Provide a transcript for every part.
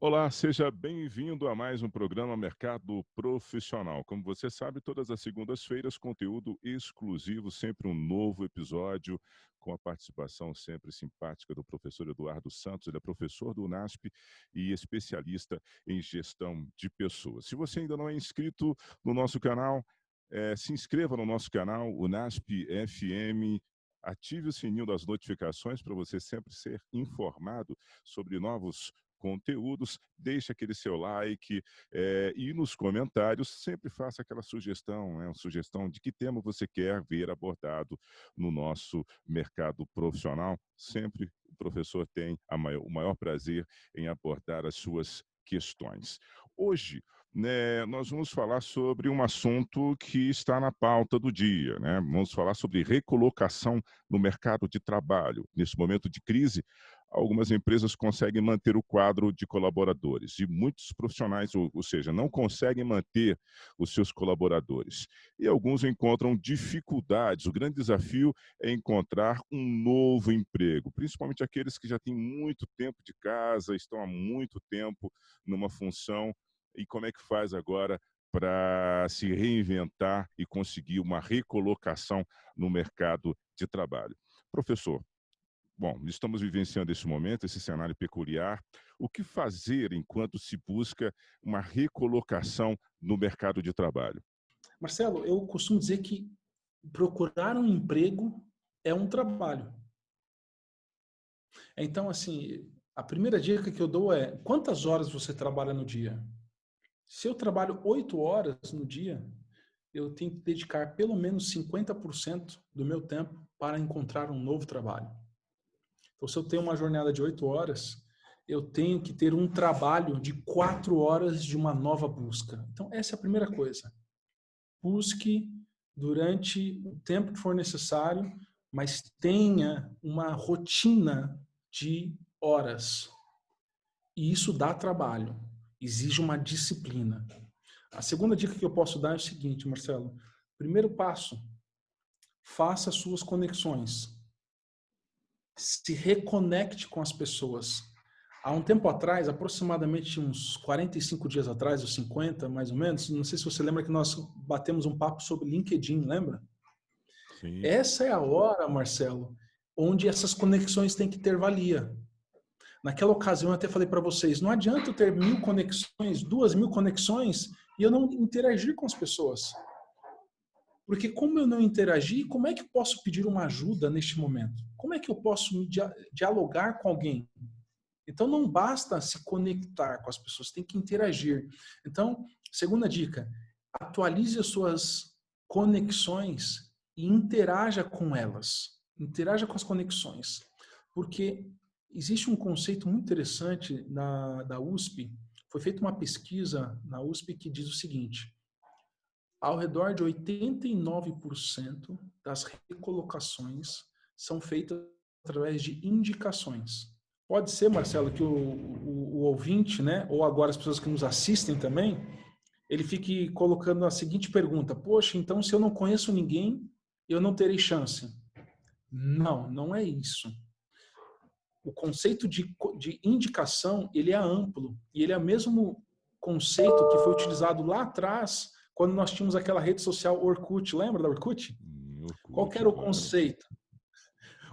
Olá, seja bem-vindo a mais um programa Mercado Profissional. Como você sabe, todas as segundas-feiras, conteúdo exclusivo, sempre um novo episódio, com a participação sempre simpática do professor Eduardo Santos. Ele é professor do UNASP e especialista em gestão de pessoas. Se você ainda não é inscrito no nosso canal, se inscreva no nosso canal, UNASP FM. Ative o sininho das notificações para você sempre ser informado sobre novos conteúdos, deixe aquele seu like e nos comentários sempre faça aquela sugestão, uma sugestão de que tema você quer ver abordado no nosso mercado profissional. Sempre o professor tem o maior prazer em abordar as suas questões. Hoje, nós vamos falar sobre um assunto que está na pauta do dia, né? Vamos falar sobre recolocação no mercado de trabalho. Nesse momento de crise, algumas empresas conseguem manter o quadro de colaboradores e muitos profissionais, ou seja, não conseguem manter os seus colaboradores. E alguns encontram dificuldades. O grande desafio é encontrar um novo emprego, principalmente aqueles que já têm muito tempo de casa, estão há muito tempo numa função. E como é que faz agora para se reinventar e conseguir uma recolocação no mercado de trabalho? Professor, bom, estamos vivenciando esse momento, esse cenário peculiar. O que fazer enquanto se busca uma recolocação no mercado de trabalho? Marcelo, eu costumo dizer que procurar um emprego é um trabalho. Então, assim, a primeira dica que eu dou é: quantas horas você trabalha no dia? Se eu trabalho 8 horas no dia, eu tenho que dedicar pelo menos 50% do meu tempo para encontrar um novo trabalho. Então, se eu tenho uma jornada de 8 horas, eu tenho que ter um trabalho de 4 horas de uma nova busca. Então, essa é a primeira coisa. Busque durante o tempo que for necessário, mas tenha uma rotina de horas. E isso dá trabalho, exige uma disciplina. A segunda dica que eu posso dar é o seguinte, Marcelo. Primeiro passo, faça suas conexões. Se reconecte com as pessoas. Há um tempo atrás, aproximadamente uns 45 dias atrás, ou 50 mais ou menos, não sei se você lembra que nós batemos um papo sobre LinkedIn, lembra? Sim. Essa é a hora, Marcelo, onde essas conexões têm que ter valia. Naquela ocasião eu até falei para vocês, não adianta eu ter 1.000 conexões, 2.000 conexões e eu não interagir com as pessoas. Porque como eu não interagi, como é que eu posso pedir uma ajuda neste momento? Como é que eu posso dialogar com alguém? Então não basta se conectar com as pessoas, tem que interagir. Então, segunda dica, atualize as suas conexões e interaja com elas. Interaja com as conexões. Porque existe um conceito muito interessante da USP, foi feita uma pesquisa na USP que diz o seguinte: ao redor de 89% das recolocações são feitas através de indicações. Pode ser, Marcelo, que o ouvinte, né, ou agora as pessoas que nos assistem também, ele fique colocando a seguinte pergunta: poxa, então se eu não conheço ninguém, eu não terei chance. Não, não é isso. O conceito de indicação, ele é amplo, e ele é o mesmo conceito que foi utilizado lá atrás, quando nós tínhamos aquela rede social Orkut, lembra da Orkut? Qual que Orkut, era o claro. conceito?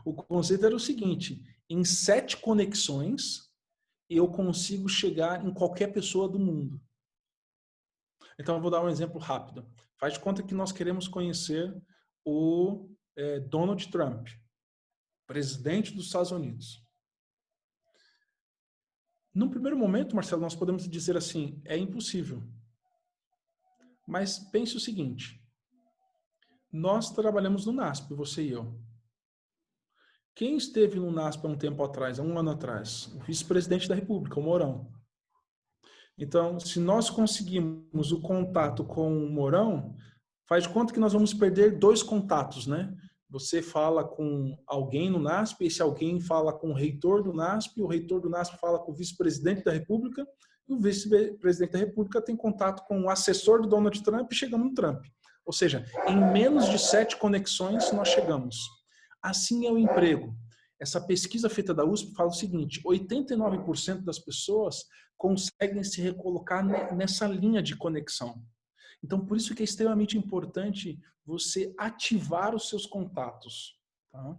O conceito era o seguinte: em 7 conexões, eu consigo chegar em qualquer pessoa do mundo. Então, eu vou dar um exemplo rápido. Faz de conta que nós queremos conhecer o Donald Trump, presidente dos Estados Unidos. Num primeiro momento, Marcelo, nós podemos dizer assim, é impossível. Mas pense o seguinte, nós trabalhamos no NASP, você e eu. Quem esteve no NASP há um tempo atrás, há um ano atrás? O vice-presidente da República, o Mourão. Então, se nós conseguimos o contato com o Mourão, faz de conta que nós vamos perder 2 contatos, né? Você fala com alguém no NASP, esse alguém fala com o reitor do NASP, o reitor do NASP fala com o vice-presidente da República, e o vice-presidente da República tem contato com o assessor do Donald Trump e chegamos no Trump. Ou seja, em menos de 7 conexões nós chegamos. Assim é o emprego. essa pesquisa feita da USP fala o seguinte: 89% das pessoas conseguem se recolocar nessa linha de conexão. Então, por isso que é extremamente importante você ativar os seus contatos. Tá?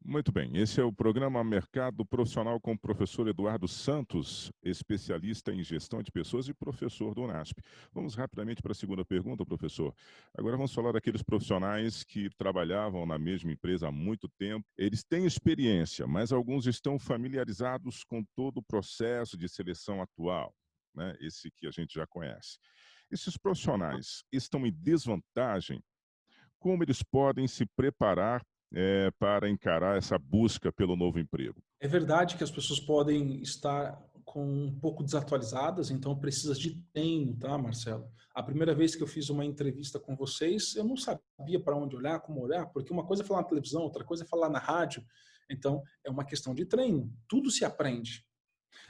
Muito bem, esse é o programa Mercado Profissional com o professor Eduardo Santos, especialista em gestão de pessoas e professor do UNASP. Vamos rapidamente para a segunda pergunta, professor. Agora vamos falar daqueles profissionais que trabalhavam na mesma empresa há muito tempo. Eles têm experiência, mas alguns estão familiarizados com todo o processo de seleção atual, né? Esse que a gente já conhece. Esses profissionais estão em desvantagem. Como eles podem se preparar para encarar essa busca pelo novo emprego? É verdade que as pessoas podem estar com um pouco desatualizadas, então precisa de treino, tá, Marcelo? A primeira vez que eu fiz uma entrevista com vocês, eu não sabia para onde olhar, como olhar, porque uma coisa é falar na televisão, outra coisa é falar na rádio. Então, é uma questão de treino. Tudo se aprende.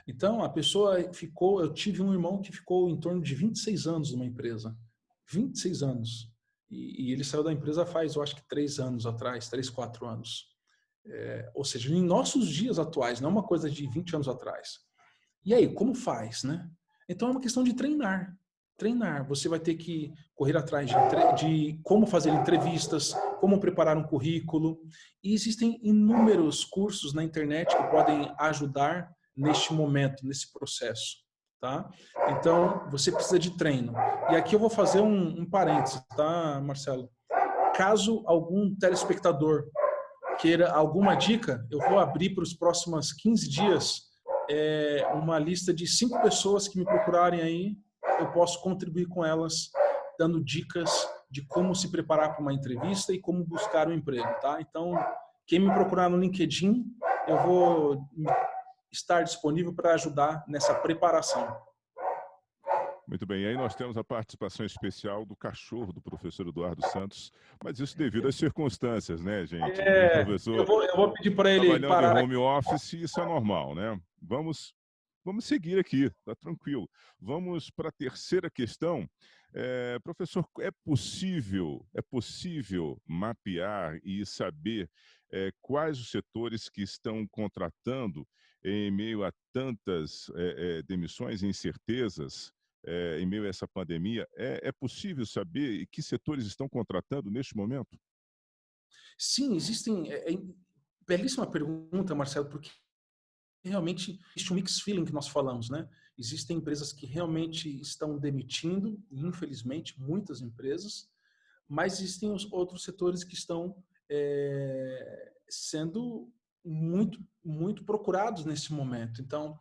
Então, a pessoa ficou... Eu tive um irmão que ficou em torno de 26 anos numa empresa. 26 anos. E ele saiu da empresa faz, eu acho que 3 anos atrás, 3, 4 anos. Ou seja, em nossos dias atuais, não é uma coisa de 20 anos atrás. E aí, como faz, né? Então é uma questão de treinar. Treinar. Você vai ter que correr atrás de como fazer entrevistas, como preparar um currículo. E existem inúmeros cursos na internet que podem ajudar neste momento, nesse processo. Tá? Então, você precisa de treino. E aqui eu vou fazer um parênteses, tá, Marcelo? Caso algum telespectador queira alguma dica, eu vou abrir para os próximos 15 dias uma lista de 5 pessoas que me procurarem aí. Eu posso contribuir com elas, dando dicas de como se preparar para uma entrevista e como buscar um emprego, tá? Então, quem me procurar no LinkedIn, eu vou estar disponível para ajudar nessa preparação. Muito bem, e aí nós temos a participação especial do cachorro do professor Eduardo Santos, mas isso devido às circunstâncias, né, gente? O Eu professor vou pedir para ele trabalhando em parar home aqui. office, isso é normal, né? Vamos seguir aqui, tá tranquilo. Vamos para a terceira questão. Professor, é possível mapear e saber quais os setores que estão contratando em meio a tantas demissões e incertezas, em meio a essa pandemia? É possível saber que setores estão contratando neste momento? Sim, existem. Belíssima pergunta, Marcelo, porque realmente existe um mixed feeling que nós falamos, né? Existem empresas que realmente estão demitindo, infelizmente, muitas empresas, mas existem os outros setores que estão sendo muito procurados nesse momento. Então,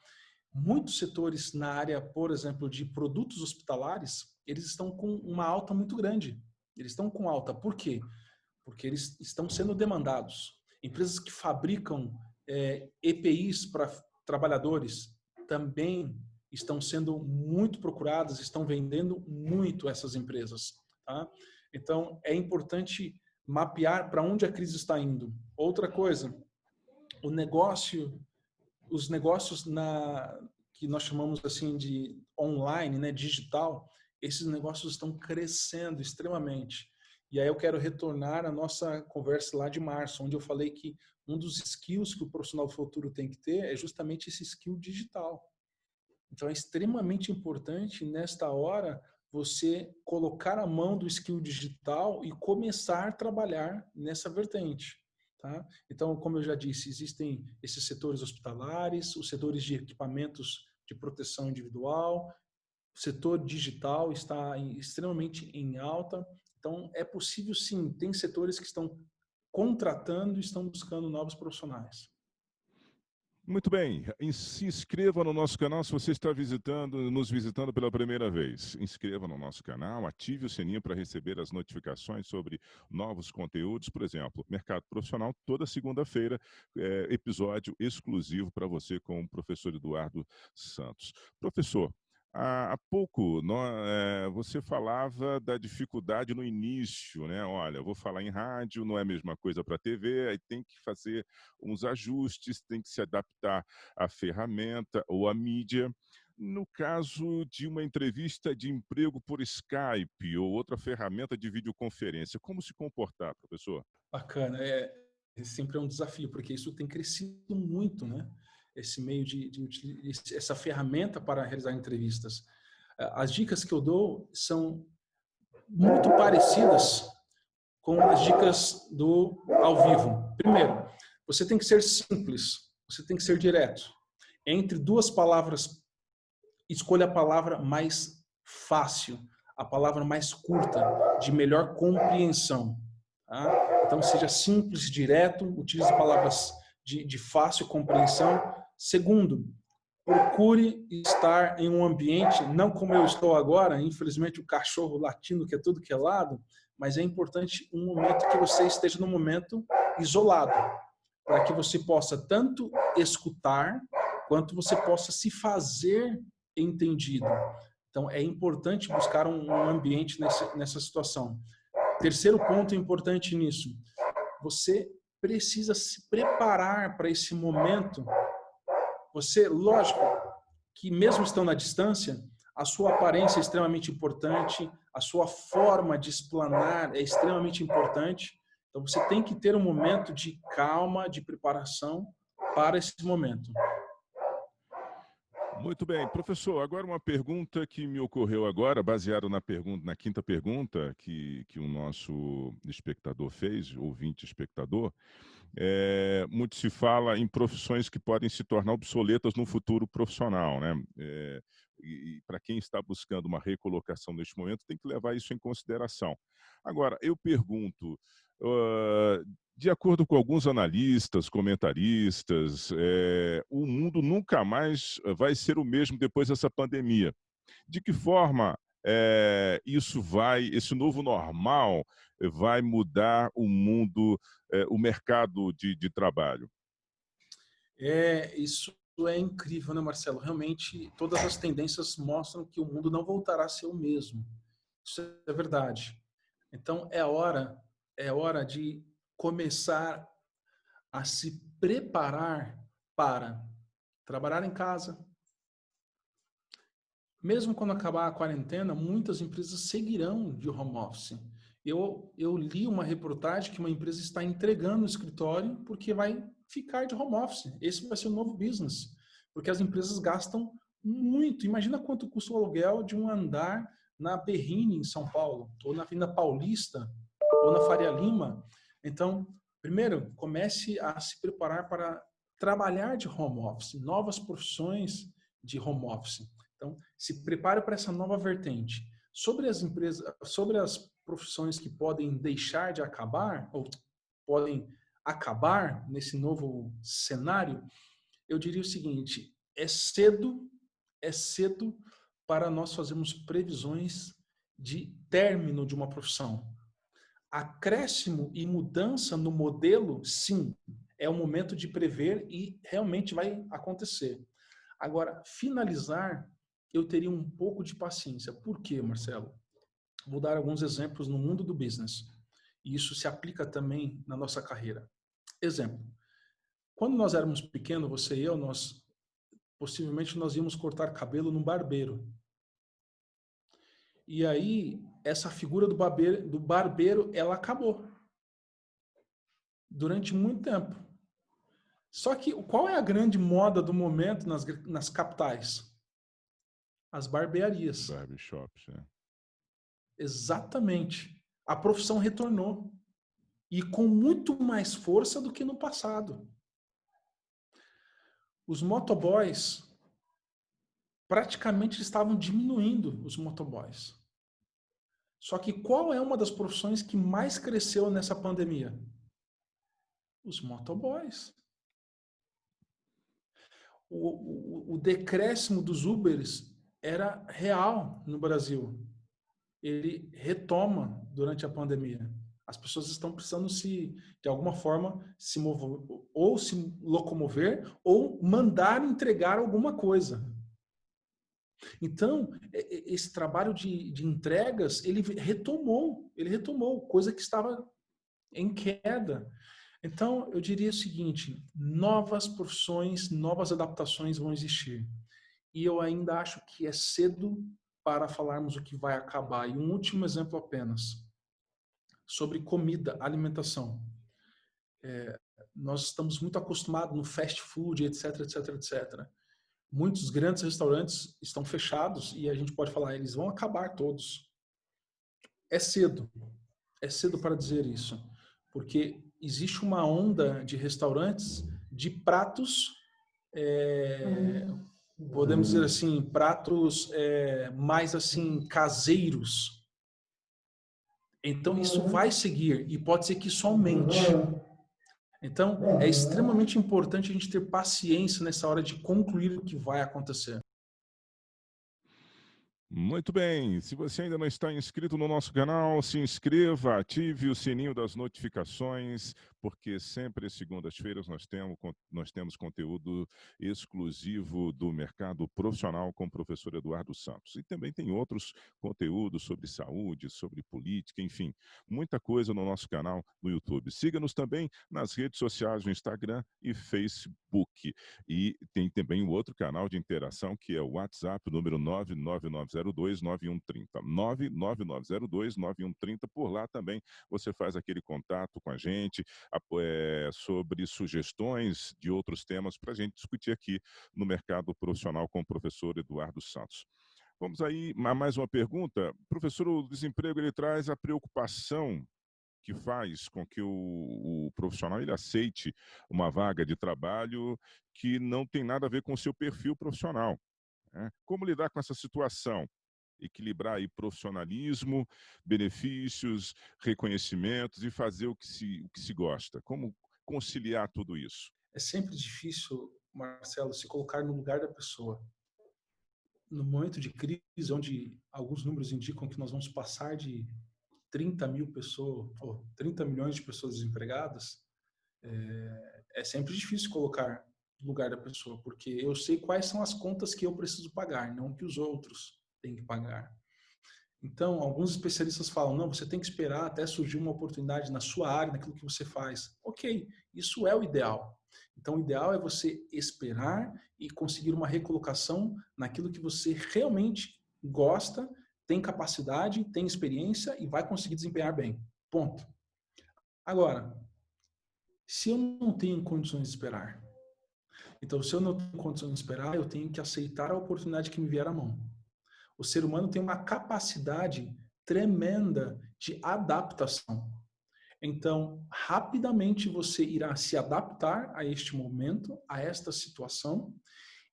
muitos setores na área, por exemplo, de produtos hospitalares, eles estão com uma alta muito grande. Eles estão com alta. Por quê? Porque eles estão sendo demandados. Empresas que fabricam EPIs para trabalhadores também estão sendo muito procuradas, estão vendendo muito essas empresas. Tá? Então, é importante mapear para onde a crise está indo. Outra coisa, os negócios que nós chamamos assim de online, né, digital, esses negócios estão crescendo extremamente. E aí eu quero retornar à nossa conversa lá de março, onde eu falei que um dos skills que o profissional do futuro tem que ter é justamente esse skill digital. Então é extremamente importante nesta hora você colocar a mão do skill digital e começar a trabalhar nessa vertente. Tá? Então, como eu já disse, existem esses setores hospitalares, os setores de equipamentos de proteção individual, o setor digital está extremamente em alta. Então, é possível sim, tem setores que estão contratando e estão buscando novos profissionais. Muito bem, se inscreva no nosso canal se você está nos visitando pela primeira vez. Inscreva no nosso canal, ative o sininho para receber as notificações sobre novos conteúdos. Por exemplo, Mercado Profissional, toda segunda-feira, episódio exclusivo para você com o professor Eduardo Santos. Professor, há pouco você falava da dificuldade no início, né? Olha, eu vou falar em rádio, não é a mesma coisa para TV, aí tem que fazer uns ajustes, tem que se adaptar à ferramenta ou à mídia. No caso de uma entrevista de emprego por Skype ou outra ferramenta de videoconferência, como se comportar, professor? Bacana. sempre é um desafio, porque isso tem crescido muito, né? Esse meio essa ferramenta para realizar entrevistas. As dicas que eu dou são muito parecidas com as dicas do ao vivo. Primeiro, você tem que ser simples, você tem que ser direto. Entre duas palavras, escolha a palavra mais fácil, a palavra mais curta, de melhor compreensão. Tá? Então, seja simples, direto, utilize palavras de fácil compreensão. Segundo, procure estar em um ambiente, não como eu estou agora, infelizmente o cachorro latindo que é tudo que é lado, mas é importante um momento que você esteja num momento isolado, para que você possa tanto escutar, quanto você possa se fazer entendido. Então, é importante buscar um ambiente nessa situação. Terceiro ponto importante nisso, você precisa se preparar para esse momento. Você, lógico, que mesmo estando à distância, a sua aparência é extremamente importante, a sua forma de explanar é extremamente importante. Então, você tem que ter um momento de calma, de preparação para esse momento. Muito bem. Professor, agora uma pergunta que me ocorreu agora, baseado na quinta pergunta que o nosso espectador fez, ouvinte espectador. Muito se fala em profissões que podem se tornar obsoletas no futuro profissional, né? E para quem está buscando uma recolocação neste momento, tem que levar isso em consideração. Agora, eu pergunto, de acordo com alguns analistas, comentaristas, o mundo nunca mais vai ser o mesmo depois dessa pandemia. De que forma esse novo normal vai mudar o mundo, o mercado de trabalho? Isso é incrível, né, Marcelo? Realmente, todas as tendências mostram que o mundo não voltará a ser o mesmo. Isso é verdade. Então, é hora de começar a se preparar para trabalhar em casa. Mesmo quando acabar a quarentena, muitas empresas seguirão de home office. Eu li uma reportagem que uma empresa está entregando o escritório porque vai ficar de home office. Esse vai ser o novo business, porque as empresas gastam muito. Imagina quanto custa o aluguel de um andar na Berrini, em São Paulo, ou na Avenida Paulista, ou na Faria Lima. Então, primeiro, comece a se preparar para trabalhar de home office, novas profissões de home office. Então, se prepare para essa nova vertente. Sobre as empresas, sobre as profissões que podem deixar de acabar, ou podem acabar nesse novo cenário, eu diria o seguinte: é cedo para nós fazermos previsões de término de uma profissão. Acréscimo e mudança no modelo, sim, é o momento de prever e realmente vai acontecer. Agora, finalizar, eu teria um pouco de paciência. Por quê, Marcelo? Vou dar alguns exemplos no mundo do business. E isso se aplica também na nossa carreira. Exemplo. Quando nós éramos pequenos, você e eu, possivelmente nós íamos cortar cabelo num barbeiro. E aí, essa figura do barbeiro, ela acabou. Durante muito tempo. Só que qual é a grande moda do momento nas capitais? As barbearias. Barbershops, né? Exatamente. A profissão retornou. E com muito mais força do que no passado. Os motoboys, praticamente estavam diminuindo os motoboys. Só que qual é uma das profissões que mais cresceu nessa pandemia? Os motoboys. O decréscimo dos Ubers era real no Brasil. Ele retoma durante a pandemia. As pessoas estão precisando de alguma forma, se mover, ou se locomover, ou mandar entregar alguma coisa. Então, esse trabalho de entregas, ele retomou, coisa que estava em queda. Então, eu diria o seguinte: novas profissões, novas adaptações vão existir. E eu ainda acho que é cedo para falarmos o que vai acabar. E um último exemplo apenas, sobre comida, alimentação. nós estamos muito acostumados no fast food, etc, etc, etc. Muitos grandes restaurantes estão fechados e a gente pode falar, eles vão acabar todos. É cedo para dizer isso, porque existe uma onda de restaurantes de pratos, podemos dizer assim, pratos mais assim caseiros. Então isso vai seguir e pode ser que isso aumente. Então é extremamente importante a gente ter paciência nessa hora de concluir o que vai acontecer. Muito bem. Se você ainda não está inscrito no nosso canal, se inscreva, ative o sininho das notificações, porque sempre às segundas-feiras nós temos conteúdo exclusivo do mercado profissional com o professor Eduardo Santos. E também tem outros conteúdos sobre saúde, sobre política, enfim, muita coisa no nosso canal no YouTube. Siga-nos também nas redes sociais, no Instagram e Facebook. E tem também o outro canal de interação, que é o WhatsApp, número 99902-9130. 99902-9130. Por lá também você faz aquele contato com a gente sobre sugestões de outros temas para a gente discutir aqui no mercado profissional com o professor Eduardo Santos. Vamos aí a mais uma pergunta. Professor, o desemprego ele traz a preocupação que faz com que o profissional ele aceite uma vaga de trabalho que não tem nada a ver com o seu perfil profissional, né? Como lidar com essa situação? Equilibrar aí profissionalismo, benefícios, reconhecimentos e fazer o que se gosta. Como conciliar tudo isso? É sempre difícil, Marcelo, se colocar no lugar da pessoa. No momento de crise, onde alguns números indicam que nós vamos passar de 30 mil pessoas, ou 30 milhões de pessoas desempregadas, é sempre difícil colocar no lugar da pessoa, porque eu sei quais são as contas que eu preciso pagar, não que os outros têm que pagar. Então, alguns especialistas falam, não, você tem que esperar até surgir uma oportunidade na sua área, naquilo que você faz. Ok, isso é o ideal. Então, o ideal é você esperar e conseguir uma recolocação naquilo que você realmente gosta, tem capacidade, tem experiência e vai conseguir desempenhar bem. Ponto. Agora, se eu não tenho condições de esperar, então se eu não tenho condições de esperar, eu tenho que aceitar a oportunidade que me vier à mão. O ser humano tem uma capacidade tremenda de adaptação. Então, rapidamente você irá se adaptar a este momento, a esta situação,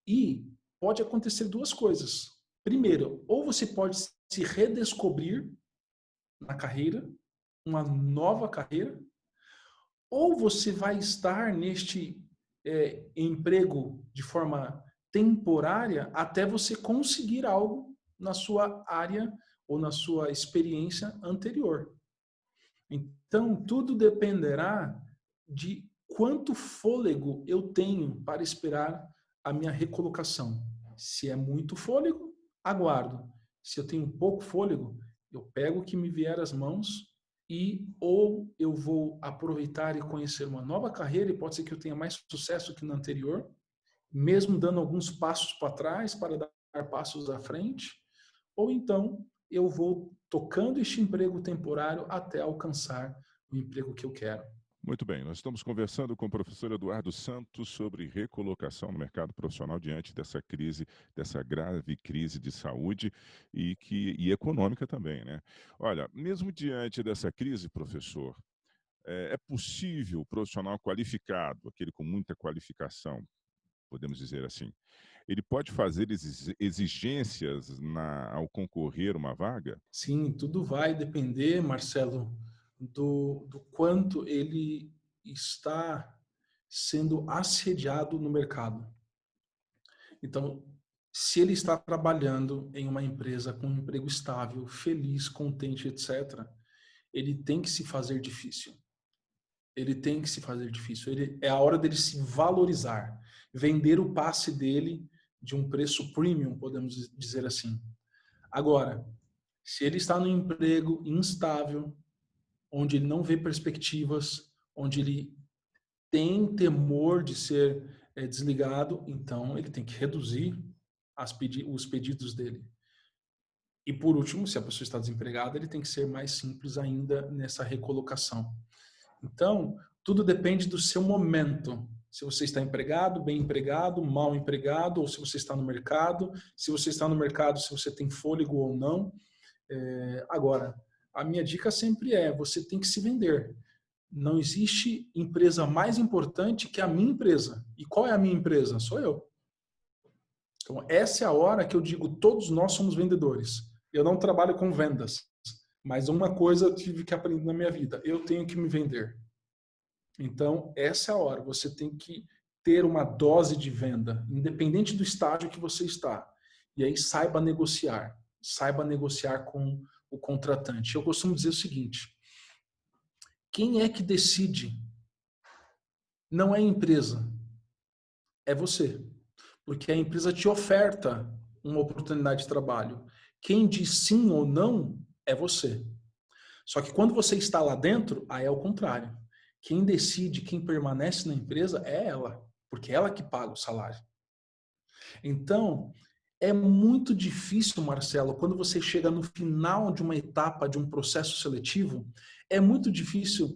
e pode acontecer duas coisas. Primeiro, ou você pode se redescobrir na carreira, uma nova carreira, ou você vai estar neste emprego de forma temporária até você conseguir algo na sua área ou na sua experiência anterior. Então, tudo dependerá de quanto fôlego eu tenho para esperar a minha recolocação. Se é muito fôlego, aguardo. Se eu tenho pouco fôlego, eu pego o que me vier às mãos e ou eu vou aproveitar e conhecer uma nova carreira, e pode ser que eu tenha mais sucesso que na anterior, mesmo dando alguns passos para trás para dar passos à frente, ou então eu vou tocando este emprego temporário até alcançar o emprego que eu quero. Muito bem, nós estamos conversando com o professor Eduardo Santos sobre recolocação no mercado profissional diante dessa crise, dessa grave crise de saúde e econômica também, né? Olha, mesmo diante dessa crise, professor, é possível o profissional qualificado, aquele com muita qualificação, podemos dizer assim, ele pode fazer exigências ao concorrer uma vaga? Sim, tudo vai depender, Marcelo, do quanto ele está sendo assediado no mercado. Então, se ele está trabalhando em uma empresa com um emprego estável, feliz, contente, etc., ele tem que se fazer difícil. Ele tem que se fazer difícil. É a hora dele se valorizar, vender o passe dele de um preço premium, podemos dizer assim. Agora, se ele está num emprego instável, onde ele não vê perspectivas, onde ele tem temor de ser desligado, então ele tem que reduzir os pedidos dele. E por último, se a pessoa está desempregada, ele tem que ser mais simples ainda nessa recolocação. Então, Tudo depende do seu momento. Se você está empregado, bem empregado, mal empregado, ou se você está no mercado, se você está no mercado, se você tem fôlego ou não. Agora, a minha dica sempre é, você tem que se vender. Não existe empresa mais importante que a minha empresa. E qual é a minha empresa? Sou eu. Então, essa é a hora que eu digo, todos nós somos vendedores. Eu não trabalho com vendas, mas uma coisa eu tive que aprender na minha vida, eu tenho que me vender. Então, essa é a hora, você tem que ter uma dose de venda, independente do estágio que você está. E aí saiba negociar com o contratante. Eu costumo dizer o seguinte, quem é que decide? Não é a empresa, é você. Porque a empresa te oferta uma oportunidade de trabalho. Quem diz sim ou não é você. Só que quando você está lá dentro, aí é o contrário. Quem decide, quem permanece na empresa é ela, porque é ela que paga o salário. Então, é muito difícil, Marcelo, quando você chega no final de uma etapa de um processo seletivo, é muito difícil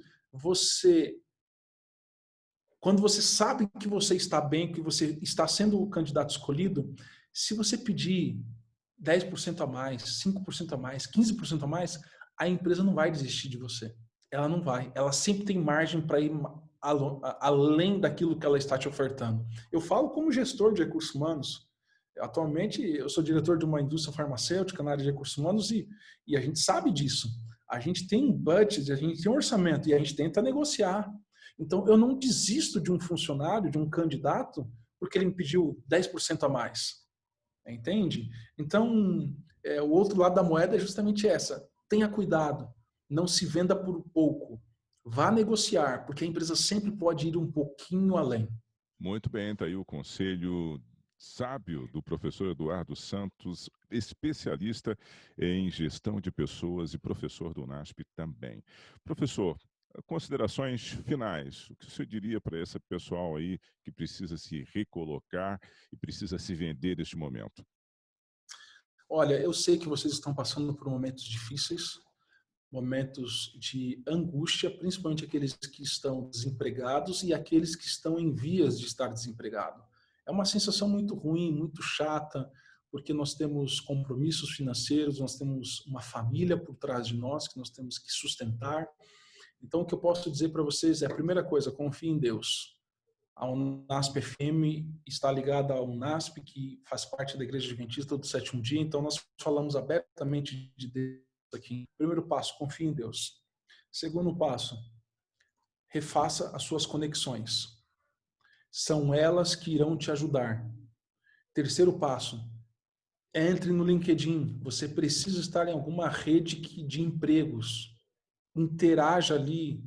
quando você sabe que você está bem, que você está sendo o candidato escolhido, se você pedir 10% a mais, 5% a mais, 15% a mais, a empresa não vai desistir de você. Ela não vai. Ela sempre tem margem para ir além daquilo que ela está te ofertando. Eu falo como gestor de recursos humanos. Atualmente, eu sou diretor de uma indústria farmacêutica na área de recursos humanos e a gente sabe disso. A gente tem um budget, a gente tem um orçamento e a gente tenta negociar. Então, eu não desisto de um funcionário, de um candidato, porque ele me pediu 10% a mais. Entende? Então, o outro lado da moeda é justamente essa. Tenha cuidado. Não se venda por pouco. Vá negociar, porque a empresa sempre pode ir um pouquinho além. Muito bem, está aí o conselho sábio do professor Eduardo Santos, especialista em gestão de pessoas e professor do UNASP também. Professor, considerações finais. O que você diria para esse pessoal aí que precisa se recolocar e precisa se vender neste momento? Olha, eu sei que vocês estão passando por momentos difíceis, momentos de angústia, principalmente aqueles que estão desempregados e aqueles que estão em vias de estar desempregado. É uma sensação muito ruim, muito chata, porque nós temos compromissos financeiros, nós temos uma família por trás de nós que nós temos que sustentar. Então, o que eu posso dizer para vocês é, a primeira coisa, confie em Deus. A Unasp FM está ligada ao Unasp, que faz parte da Igreja Adventista do Sétimo Dia, então nós falamos abertamente de Deus aqui. Primeiro passo, confie em Deus. Segundo passo, refaça as suas conexões. São elas que irão te ajudar. Terceiro passo, entre no LinkedIn. Você precisa estar em alguma rede de empregos. Interaja ali.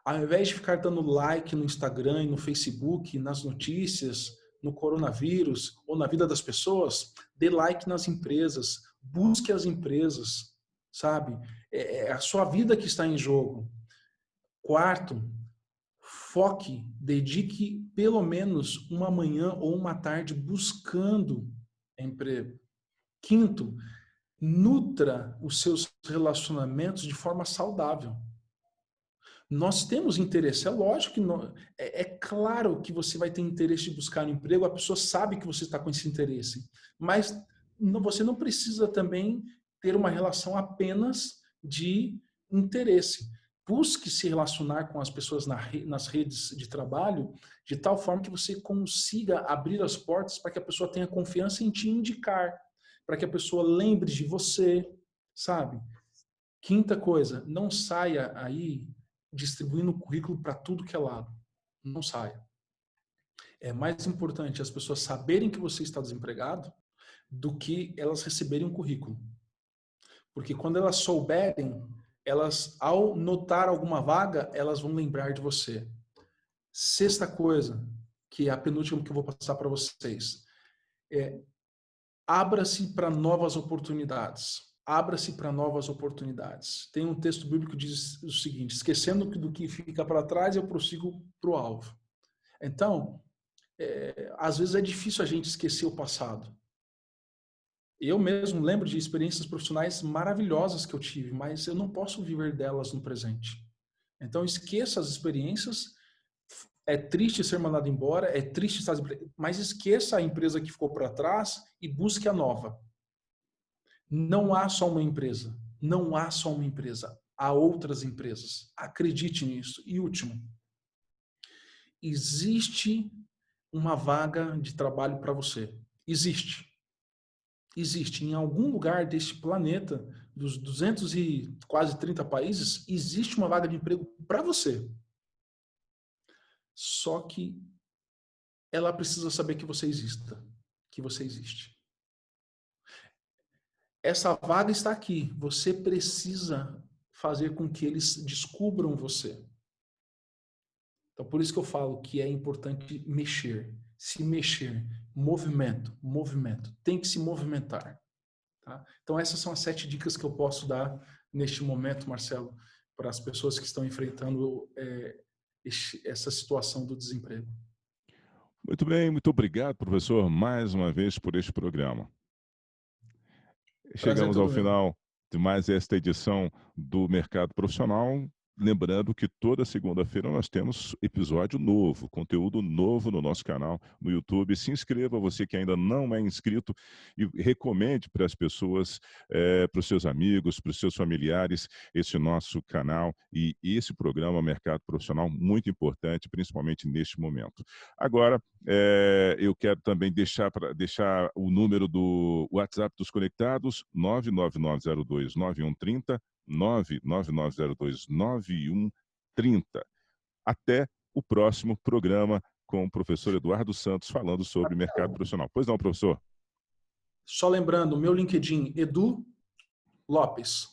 Ao invés de ficar dando like no Instagram e no Facebook, nas notícias, no coronavírus ou na vida das pessoas, dê like nas empresas, busque as empresas, sabe? É a sua vida que está em jogo. Quarto, foque, dedique pelo menos uma manhã ou uma tarde buscando emprego. Quinto, nutra os seus relacionamentos de forma saudável. Nós temos interesse, é lógico que é claro que você vai ter interesse de buscar um emprego, a pessoa sabe que você está com esse interesse, mas você não precisa também ter uma relação apenas de interesse. Busque se relacionar com as pessoas nas redes de trabalho de tal forma que você consiga abrir as portas para que a pessoa tenha confiança em te indicar, para que a pessoa lembre de você, sabe? Quinta coisa, não saia aí distribuindo o currículo para tudo que é lado. Não saia. É mais importante as pessoas saberem que você está desempregado do que elas receberem um currículo. Porque quando elas souberem, elas, ao notar alguma vaga, elas vão lembrar de você. Sexta coisa, que é a penúltima que eu vou passar para vocês, abra-se para novas oportunidades. Abra-se para novas oportunidades. Tem um texto bíblico que diz o seguinte: esquecendo do que fica para trás, eu prossigo para o alvo. Então, às vezes é difícil a gente esquecer o passado. Eu mesmo lembro de experiências profissionais maravilhosas que eu tive, mas eu não posso viver delas no presente. Então, esqueça as experiências. É triste ser mandado embora, é triste estar desempregado, mas esqueça a empresa que ficou para trás e busque a nova. Não há só uma empresa. Não há só uma empresa. Há outras empresas. Acredite nisso. E último, existe uma vaga de trabalho para você. Existe. Existe. Em algum lugar deste planeta, dos 200 e quase 30 países, existe uma vaga de emprego para você. Só que ela precisa saber que você exista, que você existe. Essa vaga está aqui. Você precisa fazer com que eles descubram você. Então, por isso que eu falo que é importante mexer. Se mexer. Movimento, movimento. Tem que se movimentar. Tá? Então, essas são as 7 dicas que eu posso dar neste momento, Marcelo, para as pessoas que estão enfrentando essa situação do desemprego. Muito bem, muito obrigado, professor, mais uma vez por este programa. Prazer Chegamos ao todo meu. final de mais esta edição do Mercado Profissional. Lembrando que toda segunda-feira nós temos episódio novo, conteúdo novo no nosso canal no YouTube. Se inscreva, você que ainda não é inscrito, e recomende para as pessoas, para os seus amigos, para os seus familiares, esse nosso canal e esse programa Mercado Profissional, muito importante, principalmente neste momento. Agora, eu quero também deixar o número do WhatsApp dos conectados, 999029130, 999029130. Até o próximo programa com o professor Eduardo Santos falando sobre mercado profissional. Pois não, professor? Só lembrando, meu LinkedIn, Edu Lopes.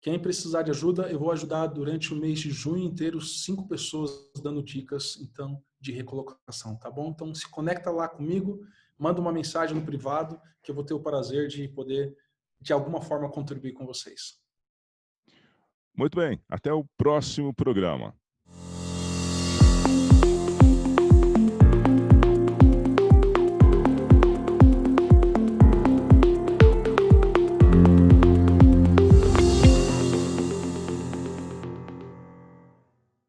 Quem precisar de ajuda, eu vou ajudar durante o mês de junho inteiro 5 pessoas dando dicas, então, de recolocação, tá bom? Então, se conecta lá comigo, manda uma mensagem no privado, que eu vou ter o prazer de poder, de alguma forma, contribuir com vocês. Muito bem, até o próximo programa.